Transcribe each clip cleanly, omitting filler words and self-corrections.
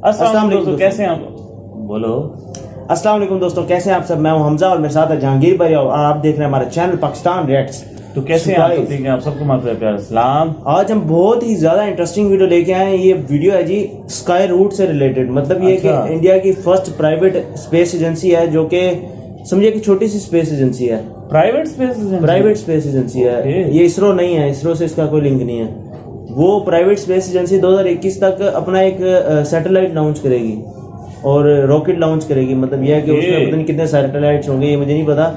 अस्सलाम वालेकुम दोस्तों, कैसे हैं आप? बोलो। अस्सलाम वालेकुम दोस्तों, कैसे हैं आप सब। मैं हूं हमजा और मेरे साथ है जहांगीर भाई और आप देख रहे हैं हमारा चैनल पाकिस्तान रिएक्ट्स। तो कैसे हैं आप? तो ठीक है, आप सबको माफ प्यार सलाम। आज हम बहुत ही ज्यादा इंटरेस्टिंग वीडियो लेके आए हैं। ये वीडियो है जी स्काई रूट से रिलेटेड। मतलब ये कि इंडिया की फर्स्ट प्राइवेट स्पेस एजेंसी है, जो कि समझिए कि छोटी सी स्पेस एजेंसी है। प्राइवेट स्पेस एजेंसी है। ये इसरो नहीं है, इसरो से इसका कोई लिंक नहीं है। वो प्राइवेट स्पेस एजेंसी 2021 तक अपना एक सैटेलाइट लॉन्च करेगी और रॉकेट लॉन्च करेगी। मतलब यह है कि उसमें पता नहीं कितने सैटेलाइट्स होंगे, ये मुझे नहीं पता।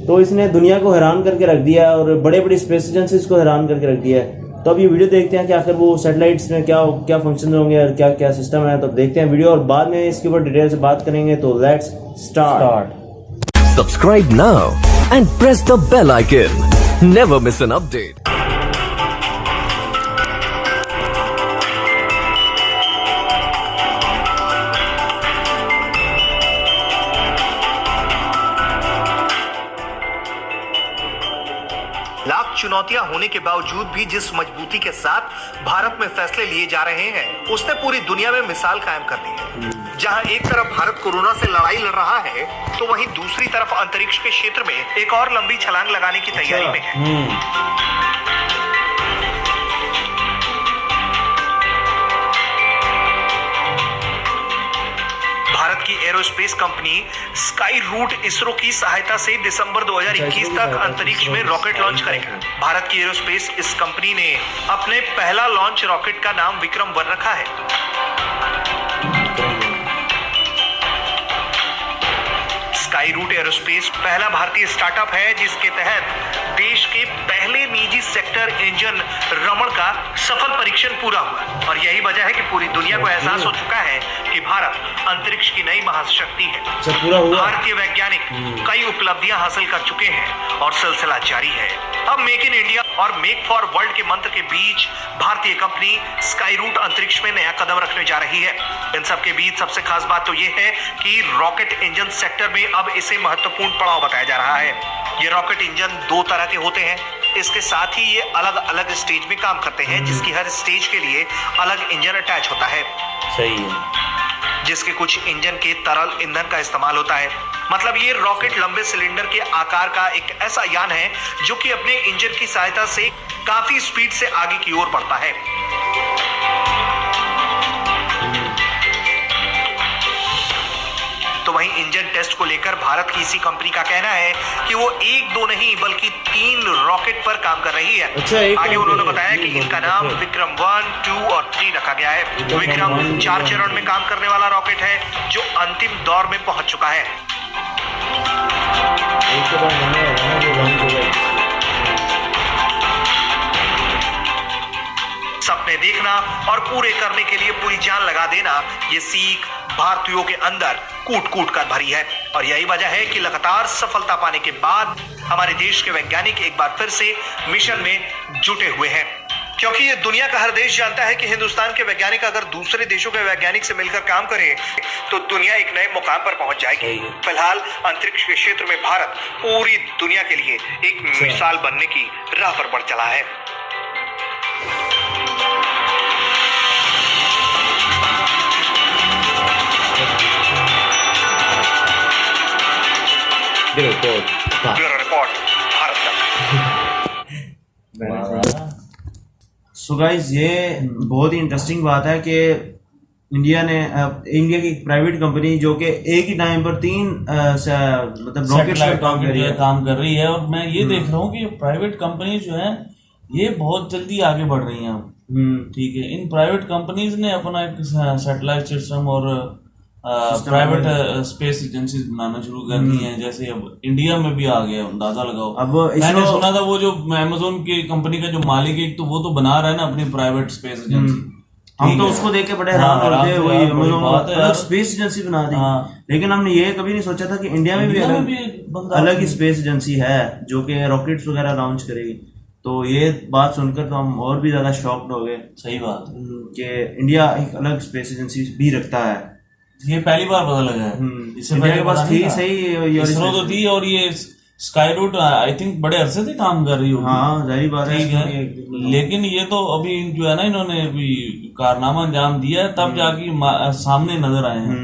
तो इसने दुनिया को हैरान करके रख दिया और बड़े बड़ी स्पेस एजेंसीज को हैरान करके रख दिया है। तो अब ये वीडियो देखते हैं कि आखिर वो सैटेलाइट्स में क्या क्या फंक्शन होंगे और क्या क्या सिस्टम है। तो देखते हैं वीडियो और बाद में इसके ऊपर डिटेल से बात करेंगे। तो let's start. Subscribe now and press the bell icon. Never miss an update. Lakh चुनौतियां होने के बावजूद भी जिस मजबूती के साथ भारत में फैसले लिए जा रहे हैं, उसने पूरी दुनिया में मिसाल कायम कर दी है। जहां एक तरफ भारत कोरोना से लड़ाई लड़ रहा है, तो वहीं दूसरी तरफ अंतरिक्ष के क्षेत्र में एक और लंबी छलांग लगाने की तैयारी में है। भारत की aerospace company Skyroot ISRO की सहायता से दिसंबर 2021 तक अंतरिक्ष में रॉकेट लॉन्च करेगा। भारत की एरोस्पेस इस कंपनी ने अपने पहला लॉन्च रॉकेट का नाम विक्रम-1 रखा है। स्काई रूट एरोस्पेस पहला भारतीय स्टार्टअप है जिसके तहत देश के पहले निजी सेक्टर इंजन रमण का सफल परीक्षण पूरा हुआ। और यही वजह है कि पूरी दुनिया को एहसास हो चुका है कि भारत अंतरिक्ष की नई महाशक्ति है। भारतीय वैज्ञानिक कई उपलब्धियां हासिल कर चुके हैं और सिलसिला जारी है। अब मेक इन इंडिया और मेक फॉर वर्ल्ड के मंत्र के बीच भारतीय कंपनी स्काई रूट अंतरिक्ष में नया कदम रखने जा रही है। इन सब के बीच सबसे खास बात तो ये है कि रॉकेट इंजन सेक्टर में अब इसे महत्वपूर्ण पड़ाव बताया जा रहा है। ये रॉकेट इंजन दो तरह के होते हैं। इसके साथ ही ये अलग अलग स्टेज में काम करते हैं, जिसकी हर स्टेज के लिए अलग इंजन अटैच होता है। सही है। जिसके कुछ इंजन के तरल ईंधन का इस्तेमाल होता है। मतलब ये रॉकेट लंबे सिलेंडर के आकार का एक ऐसा यान है जो कि अपने इंजन की सहायता से काफी स्पीड से आगे की ओर बढ़ता है। तो वहीं इंजन टेस्ट को लेकर भारत की इसी कंपनी का कहना है कि वो एक दो नहीं बल्कि 3 रॉकेट पर काम कर रही है। आगे उन्होंने बताया कि इनका नाम विक्रम-1, 2 और 3 रखा गया है। विक्रम 4 चरण में काम करने वाला रॉकेट है जो अंतिम दौर में पहुंच चुका है। सपने देखना और पूरे करने के लिए पूरी जान लगा देना, ये सीख भारतीयों के अंदर कूट कूट कर भरी है। और यही वजह है कि लगातार सफलता पाने के बाद हमारे देश के वैज्ञानिक एक बार फिर से मिशन में जुटे हुए हैं। क्योंकि ये दुनिया का हर देश जानता है कि हिंदुस्तान के वैज्ञानिक अगर दूसरे देशों के वैज्ञानिक से मिलकर काम करें तो दुनिया एक नए मुकाम पर पहुंच जाएगी। फिलहाल अंतरिक्ष के क्षेत्र में भारत पूरी दुनिया के लिए एक मिसाल बनने की राह पर बढ़ चला है। ब्यूरो रिपोर्ट भारत तक। सो गाइस, ये बहुत ही इंटरेस्टिंग बात है कि इंडिया की एक प्राइवेट कंपनी जो कि एक ही टाइम पर 3 मतलब रॉकेट्स पर काम कर रही है। और मैं ये देख रहा हूँ कि प्राइवेट कंपनी जो है ये बहुत जल्दी आगे बढ़ रही हैं। ठीक है, इन प्राइवेट कंपनीज ने अपना एक सैटेलाइट सिस्टम और प्राइवेट स्पेस एजेंसी बनाना शुरू कर दी हैं। जैसे अब इंडिया में भी आ गया, अंदाजा लगाओ। अब मैंने सुना था वो जो अमेज़न की कंपनी का जो मालिक है, तो वो तो बना रहा है ना अपनी प्राइवेट स्पेस एजेंसी। हम तो उसको देख के बड़े हैरान होते हैं, वही अमेज़न स्पेस एजेंसी बना दी। लेकिन हमने ये कभी नहीं सोचा था कि इंडिया में भी अलग ही स्पेस एजेंसी है जो कि रॉकेट्स वगैरह लॉन्च करेगी। तो ये बात सुनकर तो हम और भी ज्यादा शॉक्ड हो गए। सही बात कि इंडिया एक अलग स्पेस एजेंसी भी रखता है। ये पहली बार पता लगा है। इससे पहले बस थी सही इसरो तो थी और ये स्काई रूट आई थिंक बड़े अरसे से काम कर रही होगी। हाँ जाहिर बात है ठीक है, लेकिन ये तो अभी जो है ना, इन्होंने अभी कारनामा अंजाम दिया है तब जाके सामने नजर आए हैं।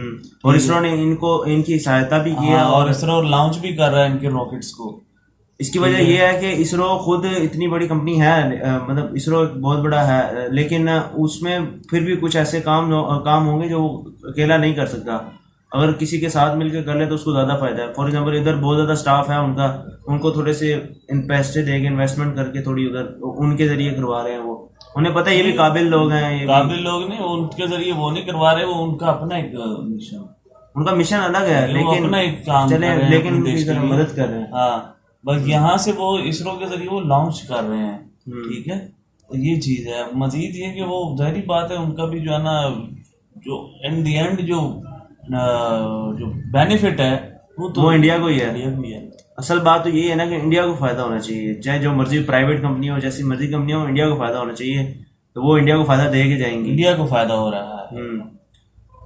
और इसरो ने इनको इनकी सहायता भी की है हाँ, और इसरो लॉन्च भी कर रहा है इनके रॉकेट्स को। इसकी वजह यह है कि इसरो खुद इतनी बड़ी कंपनी है, मतलब इसरो एक बहुत बड़ा है, लेकिन उसमें फिर भी कुछ ऐसे काम होंगे जो वो अकेला नहीं कर सकता। अगर किसी के साथ मिलकर कर ले तो उसको ज़्यादा फायदा है। फॉर एग्जांपल इधर बहुत ज़्यादा स्टाफ है उनका, उनको थोड़े से पैसे देके इन्वेस्टमेंट करके थोड़ी उधर उनके जरिए करवा रहे हैं। वो उन्हें पता है ये भी काबिल लोग हैं, ये काबिल लोग नहीं, उनके जरिए वो नहीं करवा रहे, वो उनका अपना एक मिशन, उनका मिशन अलग है, लेकिन अपना एक काम चले कर रहे हैं लेकिन अपने देश उनकी के तरफ लिए। मदद कर रहे हैं। हाँ, बस यहाँ से वो इसरो के जरिए वो लॉन्च कर रहे हैं। ठीक है, तो ये चीज है। मजीद ये कि वो जाहिर बात है उनका भी जो है ना, जो इन दी एंड जो बेनिफिट है वो इंडिया को ही है। इंडिया को ही है। असल बात तो ये है ना कि इंडिया को फायदा होना चाहिए, चाहे जो मर्जी प्राइवेट कंपनी हो, जैसी मर्जी कंपनी हो, इंडिया को फायदा होना चाहिए, तो वो इंडिया को फायदा दे के जाएंगे। इंडिया को फायदा हो रहा है।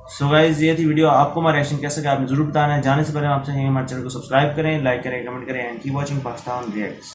सो गाइस, ये थी वीडियो। आपको हमारा रिएक्शन कैसा लगा आपने जरूर बताना है। जाने से पहले आपसे हमारे चैनल को सब्सक्राइब करें, लाइक करें, कमेंट करें and keep watching Pakistan reacts.